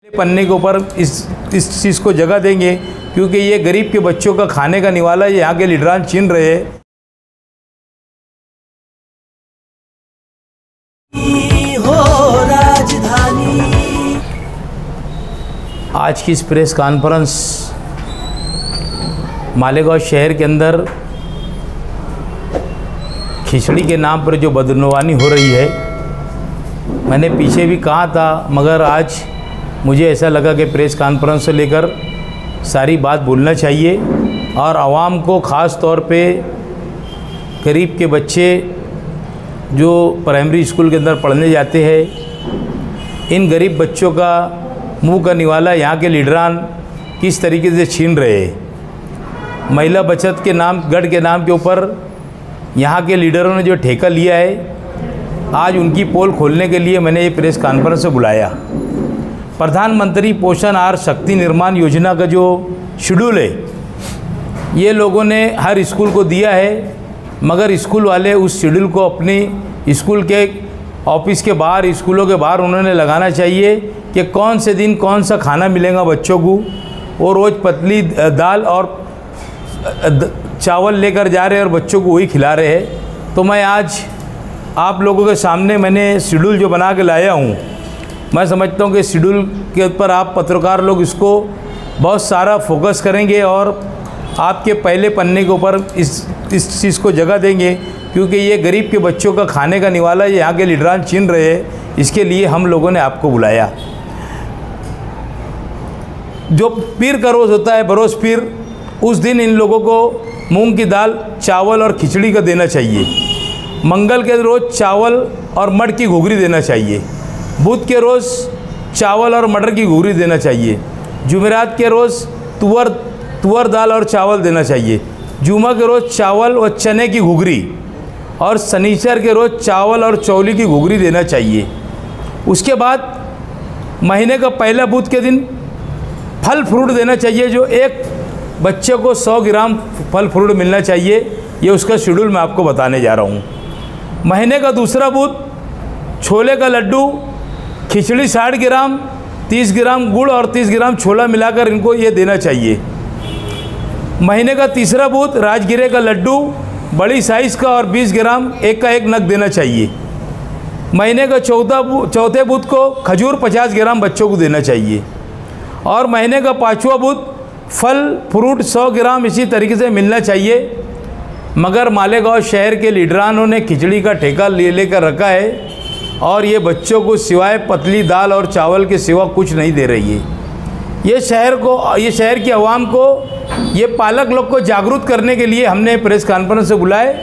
पन्ने के ऊपर इस चीज़ को जगह देंगे, क्योंकि ये गरीब के बच्चों का खाने का निवाला ये यहाँ के लीडरान छीन रहे हैं। आज की इस प्रेस कॉन्फ्रेंस मालेगांव शहर के अंदर खिचड़ी के नाम पर जो बदनवानी हो रही है, मैंने पीछे भी कहा था, मगर आज मुझे ऐसा लगा कि प्रेस कॉन्फ्रेंस से लेकर सारी बात बोलना चाहिए और आवाम को ख़ास तौर पे गरीब के बच्चे जो प्राइमरी स्कूल के अंदर पढ़ने जाते हैं, इन गरीब बच्चों का मुंह का निवाला यहाँ के लीडरान किस तरीके से छीन रहे हैं। महिला बचत के नाम गढ़ के नाम के ऊपर यहाँ के लीडरों ने जो ठेका लिया है, आज उनकी पोल खोलने के लिए मैंने ये प्रेस कॉन्फ्रेंस से बुलाया। प्रधानमंत्री पोषण आहार शक्ति निर्माण योजना का जो शेड्यूल है, ये लोगों ने हर स्कूल को दिया है, मगर स्कूल वाले उस शेड्यूल को अपनी स्कूल के ऑफिस के बाहर, स्कूलों के बाहर उन्होंने लगाना चाहिए कि कौन से दिन कौन सा खाना मिलेगा बच्चों को। वो रोज़ पतली दाल और चावल लेकर जा रहे हैं और बच्चों को वही खिला रहे हैं। तो मैं आज आप लोगों के सामने मैंने शेड्यूल जो बना के लाया हूँ, मैं समझता हूँ कि शेड्यूल के ऊपर आप पत्रकार लोग इसको बहुत सारा फोकस करेंगे और आपके पहले पन्ने के ऊपर इस चीज़ को जगह देंगे, क्योंकि ये गरीब के बच्चों का खाने का निवाला ये यहाँ के लीडरान छीन रहे हैं। इसके लिए हम लोगों ने आपको बुलाया। जो पीर का रोज़ होता है, बरोज़ पीर, उस दिन इन लोगों को मूंग की दाल, चावल और खिचड़ी का देना चाहिए। मंगल के रोज़ चावल और मटर की घुघरी देना चाहिए। बुध के रोज़ चावल और मटर की घुघरी देना चाहिए। जुमेरात के रोज़ तुअर दाल और चावल देना चाहिए। जुमा के रोज़ चावल और चने की घुघरी, और शनिचर के रोज़ चावल और चौली की घुघरी देना चाहिए। उसके बाद महीने का पहला बुध के दिन फल फ्रूट देना चाहिए, जो एक बच्चे को 100 ग्राम फल फ्रूट मिलना चाहिए। ये उसका शेड्यूल मैं आपको बताने जा रहा हूँ। महीने का दूसरा बुध छोले का लड्डू, खिचड़ी 60 ग्राम, 30 ग्राम गुड़ और 30 ग्राम छोला मिलाकर इनको ये देना चाहिए। महीने का तीसरा बुध राजगिरे का लड्डू, बड़ी साइज़ का और 20 ग्राम एक का एक नग देना चाहिए। महीने का चौथे बुध को खजूर 50 ग्राम बच्चों को देना चाहिए। और महीने का पाँचवा बुध फल फ्रूट 100 ग्राम इसी तरीके से मिलना चाहिए। मगर मालेगांव शहर के लीडरानों ने खिचड़ी का ठेका लेकर रखा है और ये बच्चों को सिवाय पतली दाल और चावल के सिवा कुछ नहीं दे रही है। ये शहर की आवाम को, ये पालक लोग को जागरूक करने के लिए हमने प्रेस कॉन्फ्रेंस से बुलाए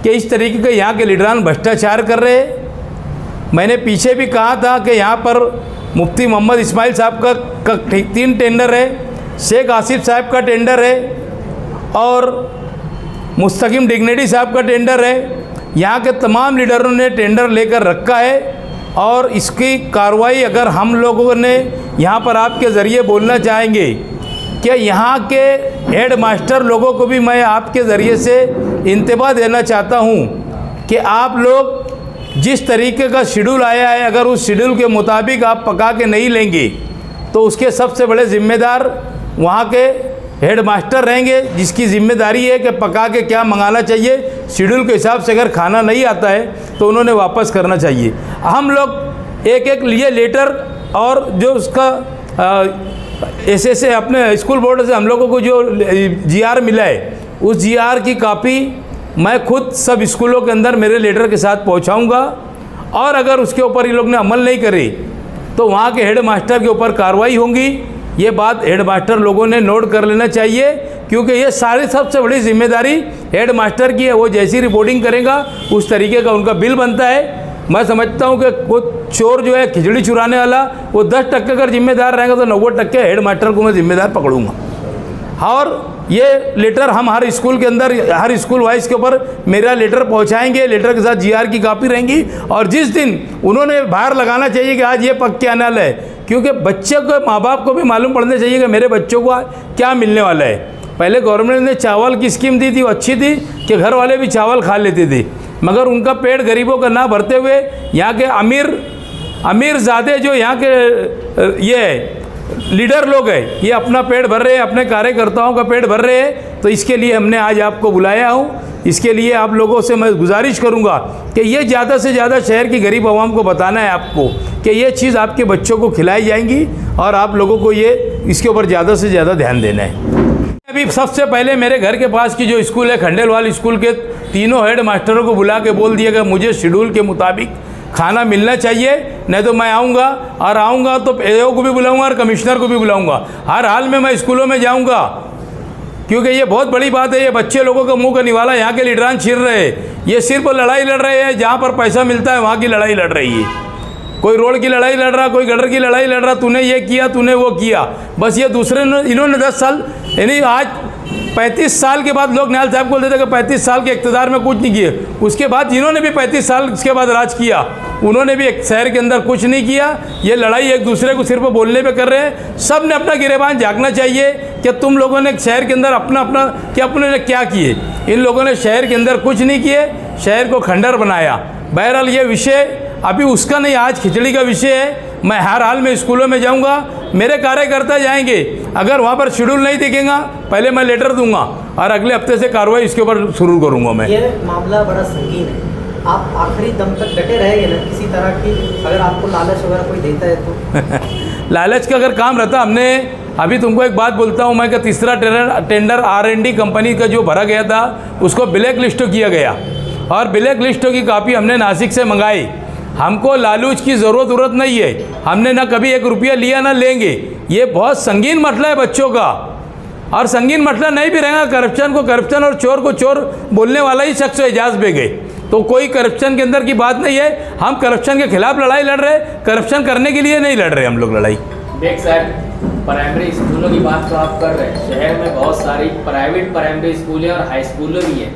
कि इस तरीके के यहाँ के लीडरान भ्रष्टाचार कर रहे हैं। मैंने पीछे भी कहा था कि यहाँ पर मुफ्ती मोहम्मद इस्माइल साहब का 3 टेंडर है, शेख आसिफ साहब का टेंडर है और मुस्तकीम डिग्नेडी साहब का टेंडर है। यहाँ के तमाम लीडरों ने टेंडर लेकर रखा है और इसकी कार्रवाई अगर हम लोगों ने यहाँ पर आपके ज़रिए बोलना चाहेंगे कि यहाँ के हेड मास्टर लोगों को भी मैं आपके ज़रिए से इंतबाह देना चाहता हूँ कि आप लोग जिस तरीके का शेड्यूल आया है, अगर उस शेड्यूल के मुताबिक आप पका के नहीं लेंगे तो उसके सबसे बड़े ज़िम्मेदार वहाँ के हेड मास्टर रहेंगे, जिसकी ज़िम्मेदारी है कि पका के क्या मंगाना चाहिए। शेड्यूल के हिसाब से अगर खाना नहीं आता है तो उन्होंने वापस करना चाहिए। हम लोग एक लिए लेटर और जो उसका ऐसे अपने स्कूल बोर्ड से हम लोगों को जो GR मिला है, उस GR की कापी मैं खुद सब स्कूलों के अंदर मेरे लेटर के साथ पहुंचाऊंगा और अगर उसके ऊपर ये लोग ने अमल नहीं करे तो वहाँ के हेड मास्टर के ऊपर कार्रवाई होंगी। ये बात हेड मास्टर लोगों ने नोट कर लेना चाहिए, क्योंकि ये सारी सबसे बड़ी जिम्मेदारी हेड मास्टर की है। वो जैसी रिपोर्टिंग करेगा उस तरीके का उनका बिल बनता है। मैं समझता हूँ कि वो चोर जो है खिचड़ी चुराने वाला, वो 10% अगर जिम्मेदार रहेगा तो 90% हेड मास्टर को मैं जिम्मेदार पकड़ूंगा। और ये लेटर हम हर स्कूल के अंदर, हर स्कूल वाइज के ऊपर मेरा लेटर पहुंचाएंगे। लेटर के साथ GR की कापी रहेंगी और जिस दिन उन्होंने बाहर लगाना चाहिए कि आज ये पक के आने वाला है, क्योंकि बच्चे को, माँ बाप को भी मालूम पड़ना चाहिए कि मेरे बच्चों को क्या मिलने वाला है। पहले गवर्नमेंट ने चावल की स्कीम दी थी, वो अच्छी थी कि घर वाले भी चावल खा लेते थे, मगर उनका पेट गरीबों का ना भरते हुए यहाँ के अमीर ज़्यादा जो यहाँ के ये लीडर लोग हैं, ये अपना पेट भर रहे हैं, अपने कार्यकर्ताओं का पेट भर रहे हैं। तो इसके लिए हमने आज आपको बुलाया हूँ। इसके लिए आप लोगों से मैं गुजारिश करूँगा कि ये ज़्यादा से ज़्यादा शहर की गरीब आवाम को बताना है आपको कि ये चीज़ आपके बच्चों को खिलाई जाएंगी और आप लोगों को ये इसके ऊपर ज़्यादा से ज़्यादा ध्यान देना है। अभी सबसे पहले मेरे घर के पास की जो स्कूल है खंडेलवाल स्कूल के तीनों हेड मास्टरों को बुला के बोल दिया कि मुझे शेड्यूल के मुताबिक खाना मिलना चाहिए, नहीं तो मैं आऊँगा, और आऊँगा तो एओ को भी बुलाऊँगा और कमिश्नर को भी बुलाऊँगा। हर हाल में मैं स्कूलों में जाऊँगा, क्योंकि ये बहुत बड़ी बात है। ये बच्चे लोगों का मुंह का निवाला यहाँ के लीडरान छीन रहे हैं। ये सिर्फ लड़ाई लड़ रहे हैं, जहाँ पर पैसा मिलता है वहाँ की लड़ाई लड़ रही है। कोई रोड की लड़ाई लड़ रहा, कोई गटर की लड़ाई लड़ रहा, तूने ये किया, तूने वो किया। बस ये दूसरे इन्होंने 10 साल यानी आज 35 साल के बाद लोग निहाल साहब बोलते थे कि 35 साल के इक़्तिदार में कुछ नहीं किए। उसके बाद जिन्होंने भी 35 साल इसके बाद राज किया, उन्होंने भी एक शहर के अंदर कुछ नहीं किया। ये लड़ाई एक दूसरे को सिर्फ बोलने पे कर रहे हैं। सब ने अपना गिरेबान झाँकना चाहिए कि तुम लोगों ने शहर के अंदर अपना कि अपने क्या किए। इन लोगों ने शहर के अंदर कुछ नहीं किए, शहर को खंडर बनाया। बहरहाल ये विषय अभी उसका नहीं, आज खिचड़ी का विषय है। मैं हर हाल में स्कूलों में जाऊंगा, मेरे कार्यकर्ता जाएंगे। अगर वहाँ पर शेड्यूल नहीं दिखेगा, पहले मैं लेटर दूंगा और अगले हफ्ते से कार्रवाई इसके ऊपर शुरू करूंगा। मैं ये मामला बड़ा संगीन है, आप आखिरी दम तक डटे रहेंगे ना किसी तरह की, अगर आपको लालच वगैरह कोई देता है तो? लालच का अगर काम रहता, हमने अभी तुमको एक बात बोलता हूँ मैं कि तीसरा टेंडर R&D कंपनी का जो भरा गया था उसको ब्लैक लिस्ट किया गया और ब्लैक लिस्टों की कापी हमने नासिक से मंगाई। हमको लालूच की ज़रूरत नहीं है, हमने ना कभी 1 रुपया लिया ना लेंगे। ये बहुत संगीन मसला है बच्चों का, और संगीन मसला नहीं भी रहेगा। करप्शन को करप्शन और चोर को चोर बोलने वाला ही शख्स एजाज पे गए, तो कोई करप्शन के अंदर की बात नहीं है। हम करप्शन के खिलाफ लड़ाई लड़ रहे, करप्शन करने के लिए नहीं लड़ रहे हम लोग लड़ाई। देख सर, प्राइमरी स्कूलों की बात तो आप कर रहे हैं, शहर में बहुत सारी प्राइवेट प्राइमरी स्कूल है और हाई स्कूल भी है।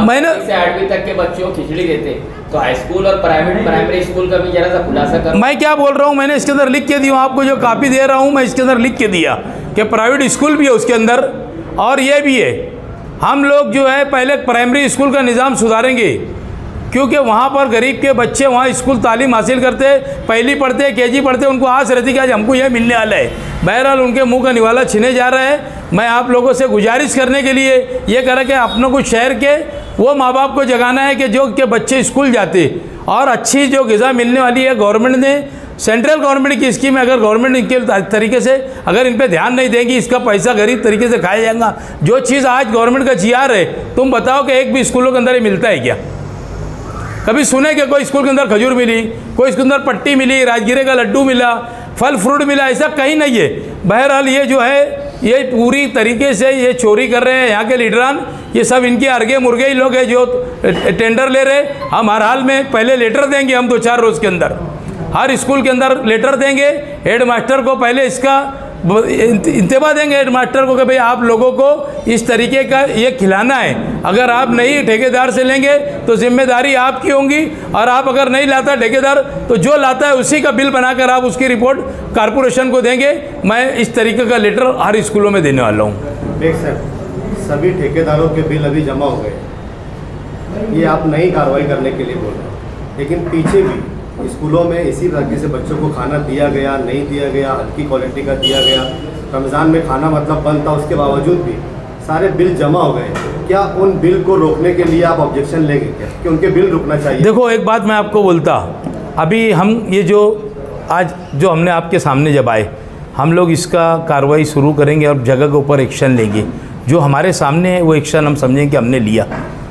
मैंने से 8वीं तक के बच्चों को खिचड़ी देते, तो हाई स्कूल और प्राइवेट प्राइमरी स्कूल का भी जरा सा खुलासा कर। मैं क्या बोल रहा हूँ, मैंने इसके अंदर लिख के दिया आपको, जो कॉपी दे रहा हूँ मैं इसके अंदर लिख के दिया कि प्राइवेट स्कूल भी है उसके अंदर और ये भी है। हम लोग जो है पहले प्राइमरी स्कूल का निज़ाम सुधारेंगे, क्योंकि वहाँ पर गरीब के बच्चे वहाँ स्कूल तालीम हासिल करते, पहली पढ़ते, KG पढ़ते, उनको आस रहती कि आज हमको यह मिलने वाला है। बहरहाल उनके मुंह का निवाला छीने जा रहा है। मैं आप लोगों से गुजारिश करने के लिए ये कह रहा कि अपनों को शहर के वो माँ बाप को जगाना है कि जो के बच्चे स्कूल जाते और अच्छी जो ग़िज़ा मिलने वाली है गवर्नमेंट ने, सेंट्रल गवर्नमेंट की स्कीम है। अगर गवर्नमेंट इनके तरीके से अगर इन पे ध्यान नहीं देगी, इसका पैसा गरीब तरीके से खाया जाएगा। जो चीज़ आज गवर्नमेंट का GR है, तुम बताओ कि एक भी स्कूलों के अंदर ये मिलता है क्या? कभी सुने कि कोई स्कूल के अंदर खजूर मिली, कोई स्कूल के अंदर पट्टी मिली, राजगिरे का लड्डू मिला, फल फ्रूट मिला, ऐसा कहीं नहीं है। बहरहाल ये जो है ये पूरी तरीके से ये चोरी कर रहे हैं यहाँ के लीडरान। ये सब इनके अर्गे मुर्गे ही लोग हैं जो टेंडर ले रहे। हम हर हाल में पहले लेटर देंगे, हम 2-4 रोज़ के अंदर हर स्कूल के अंदर लेटर देंगे। हेड मास्टर को पहले इसका इंतबा देंगे, हेड मास्टर को कि भाई आप लोगों को इस तरीके का ये खिलाना है। अगर आप नहीं ठेकेदार से लेंगे तो जिम्मेदारी आपकी होगी, और आप अगर नहीं लाता ठेकेदार तो जो लाता है उसी का बिल बनाकर आप उसकी रिपोर्ट कारपोरेशन को देंगे। मैं इस तरीके का लेटर हर स्कूलों में देने वाला हूँ। देख सर, सभी ठेकेदारों के बिल अभी जमा हो गए, ये आप नई कार्रवाई करने के लिए बोल रहे हैं, लेकिन पीछे भी स्कूलों में इसी तरीके से बच्चों को खाना दिया गया, नहीं दिया गया, हल्की क्वालिटी का दिया गया। रमज़ान में खाना मतलब बंद था, उसके बावजूद भी सारे बिल जमा हो गए। क्या उन बिल को रोकने के लिए आप ऑब्जेक्शन लेंगे क्या कि उनके बिल रुकना चाहिए? देखो एक बात मैं आपको बोलता, अभी हम ये जो आज जो हमने आपके सामने जब आए, हम लोग इसका कार्रवाई शुरू करेंगे और जगह के ऊपर एक्शन लेंगे। जो हमारे सामने है वो एक्शन हम समझेंगे कि हमने लिया,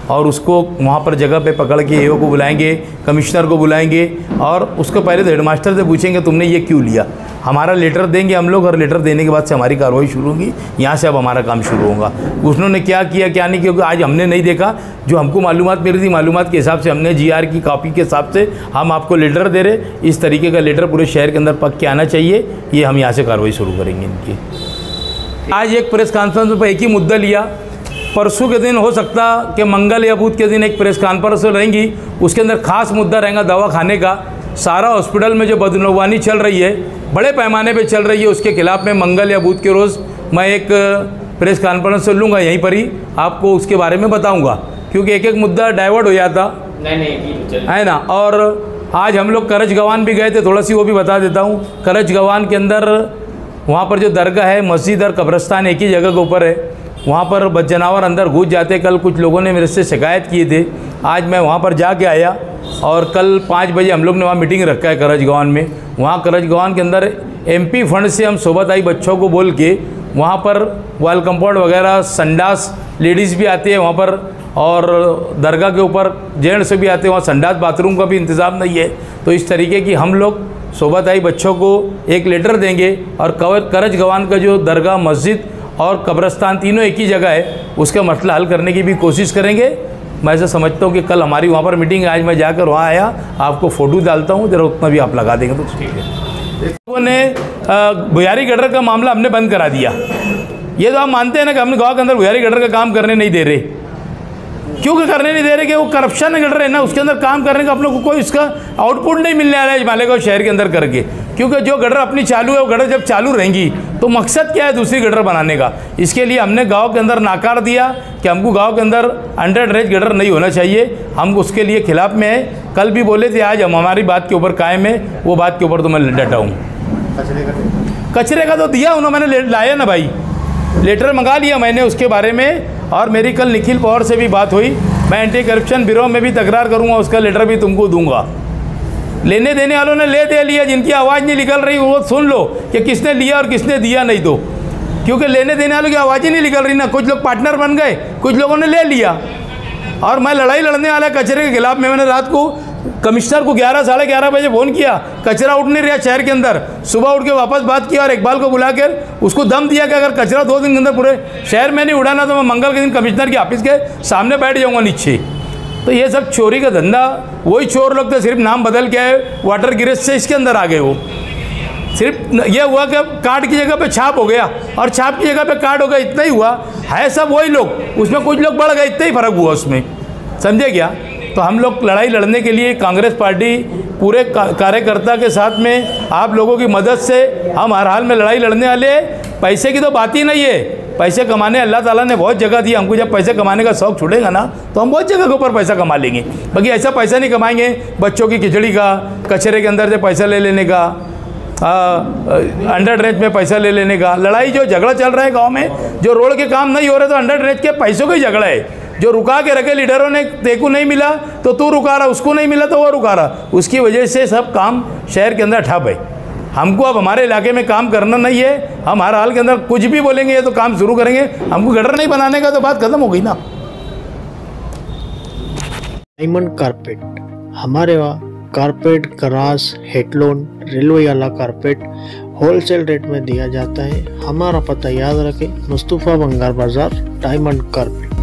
और उसको वहाँ पर जगह पे पकड़ के AO को बुलाएंगे, कमिश्नर को बुलाएंगे, और उसको पहले तो हेडमास्टर से पूछेंगे तुमने ये क्यों लिया। हमारा लेटर देंगे हम लोग, और लेटर देने के बाद से हमारी कार्रवाई शुरू होगी। यहाँ से अब हमारा काम शुरू होगा। उन्होंने क्या किया क्या नहीं, क्योंकि आज हमने नहीं देखा। जो हमको मालूमात मिली थी, मालूमात के हिसाब से हमने GR की कॉपी के हिसाब से हम आपको लेटर दे रहे। इस तरीके का लेटर पूरे शहर के अंदर पक के आना चाहिए। ये हम यहाँ से कार्रवाई शुरू करेंगे इनकी। आज एक प्रेस कॉन्फ्रेंस पर एक ही मुद्दा लिया। परसों के दिन हो सकता कि मंगल या बुध के दिन एक प्रेस कॉन्फ्रेंस रहेंगी, उसके अंदर खास मुद्दा रहेगा दवा खाने का। सारा हॉस्पिटल में जो बदनवानी चल रही है, बड़े पैमाने पे चल रही है, उसके खिलाफ में मंगल या बुध के रोज़ मैं एक प्रेस कॉन्फ्रेंस लूँगा, यहीं पर ही आपको उसके बारे में बताऊँगा, क्योंकि एक एक मुद्दा डाइवर्ट हो जाता नहीं है ना। और आज हम लोग करज गवान भी गए थे, थोड़ा सी वो भी बता देता हूँ। करज गवान के अंदर वहाँ पर जो दरगाह है, मस्जिद और कब्रस्तान एक ही जगह के ऊपर है, वहाँ पर जानवर अंदर घुस जाते। कल कुछ लोगों ने मेरे से शिकायत किए थे, आज मैं वहाँ पर जाके आया और कल 5 बजे हम लोग ने वहाँ मीटिंग रखा है करज गवान में। वहाँ करज गवान के अंदर MP फंड से हम सोबत आई बच्चों को बोल के वहाँ पर वाल कंपाउंड वगैरह, संडास, लेडीज़ भी आती है वहाँ पर, और दरगाह के ऊपर जेंट्स भी आते हैं, वहाँ संडास बाथरूम का भी इंतज़ाम नहीं है। तो इस तरीके की हम लोग सोबत आई बच्चों को एक लेटर देंगे और करज गवान का जो दरगाह, मस्जिद और कब्रस्तान तीनों एक ही जगह है, उसका मसला हल करने की भी कोशिश करेंगे। मैं ऐसा समझता हूँ कि कल हमारी वहाँ पर मीटिंग है, आज मैं जाकर वहाँ आया, आपको फ़ोटो डालता हूँ, ज़रा उतना भी आप लगा देंगे तो ठीक है। लोगों ने भुयारी गटर का मामला हमने बंद करा दिया। ये तो आप मानते हैं ना कि हमने गाँव के अंदर भुयारी गटर का काम करने नहीं दे रहे। क्यों करने नहीं दे रहे? कि वो करप्शन गटर है ना, उसके अंदर काम करने का अपने को कोई उसका आउटपुट नहीं मिलने वाला है मालेगांव शहर के अंदर करके। क्योंकि जो गटर अपनी चालू है, वो गटर जब चालू रहेंगी तो मकसद क्या है दूसरी गटर बनाने का। इसके लिए हमने गांव के अंदर नाकार दिया कि हमको गांव के अंदर अंडर ड्रेनेज गटर नहीं होना चाहिए, हम उसके लिए खिलाफ में है। कल भी बोले थे, आज हम हमारी बात के ऊपर कायम है, वो बात के ऊपर तो मैं डटा हूँ। कचरे का तो दिया उन्होंने, मैंने लाया ना भाई, लेटर मंगा लिया मैंने उसके बारे में। और मेरी कल निखिल पवार से भी बात हुई, मैं एंटी करप्शन ब्यूरो में भी तकरार करूंगा, उसका लेटर भी तुमको दूंगा। लेने देने वालों ने ले दे लिया, जिनकी आवाज़ नहीं निकल रही वो सुन लो कि किसने लिया और किसने दिया नहीं दो। क्योंकि लेने देने वालों की आवाज़ ही नहीं निकल रही ना, कुछ लोग पार्टनर बन गए, कुछ लोगों ने ले लिया। और मैं लड़ाई लड़ने वाला कचरे के खिलाफ में, मैंने रात को कमिश्नर को 11 साढ़े 11 बजे फ़ोन किया, कचरा उठ नहीं रहा शहर के अंदर। सुबह उठ के वापस बात किया और इकबाल को बुलाकर उसको दम दिया कि अगर कचरा 2 दिन के अंदर पूरे शहर में नहीं उड़ाना तो मैं मंगल के दिन कमिश्नर के ऑफिस के सामने बैठ जाऊँगा नीचे। तो ये सब चोरी का धंधा, वही चोर लोग तो सिर्फ नाम बदल के आए, वाटर गिरेज से इसके अंदर आ गए। वो सिर्फ ये हुआ कि कार्ड की जगह पे छाप हो गया और छाप की जगह पे कार्ड हो गया, इतना ही हुआ है। सब वही लोग, उसमें कुछ लोग बढ़ गए, इतना ही फर्क हुआ उसमें, समझे क्या। तो हम लोग लड़ाई लड़ने के लिए कांग्रेस पार्टी पूरे कार्यकर्ता के साथ में आप लोगों की मदद से हम हर हाल में लड़ाई लड़ने वाले हैं। पैसे की तो बात ही नहीं है, पैसे कमाने अल्लाह ताला ने बहुत जगह दी हमको। जब पैसे कमाने का शौक़ छूटेगा ना तो हम बहुत जगह के ऊपर पैसा कमा लेंगे। बाकी ऐसा पैसा नहीं कमाएंगे बच्चों की खिचड़ी का, कचरे के अंदर से पैसा ले लेने का, अंडर ड्रेनेज में पैसा ले लेने का। लड़ाई जो झगड़ा चल रहा है गाँव में, जो रोड के काम नहीं हो रहे तो अंडर ड्रेनेज के पैसों का ही झगड़ा है। जो रुका के रखे लीडरों ने, तेको नहीं मिला तो तू रुका रहा, उसको नहीं मिला तो वो रुका रहा, उसकी वजह से सब काम शहर के अंदर ठप है। हमको अब हमारे इलाके में काम करना नहीं है, हम हर हाल के अंदर कुछ भी बोलेंगे तो काम शुरू करेंगे। हमको गटर नहीं बनाने का तो बात खत्म हो गई ना। डायमंड कारपेट, हमारे वहाँ कारपेट, ग्रास, हेडलोन, रेलवे वाला कारपेट होलसेल रेट में दिया जाता है। हमारा पता याद रखें, मुस्तफ़ा बंगार बाजार, डायमंड कारपेट।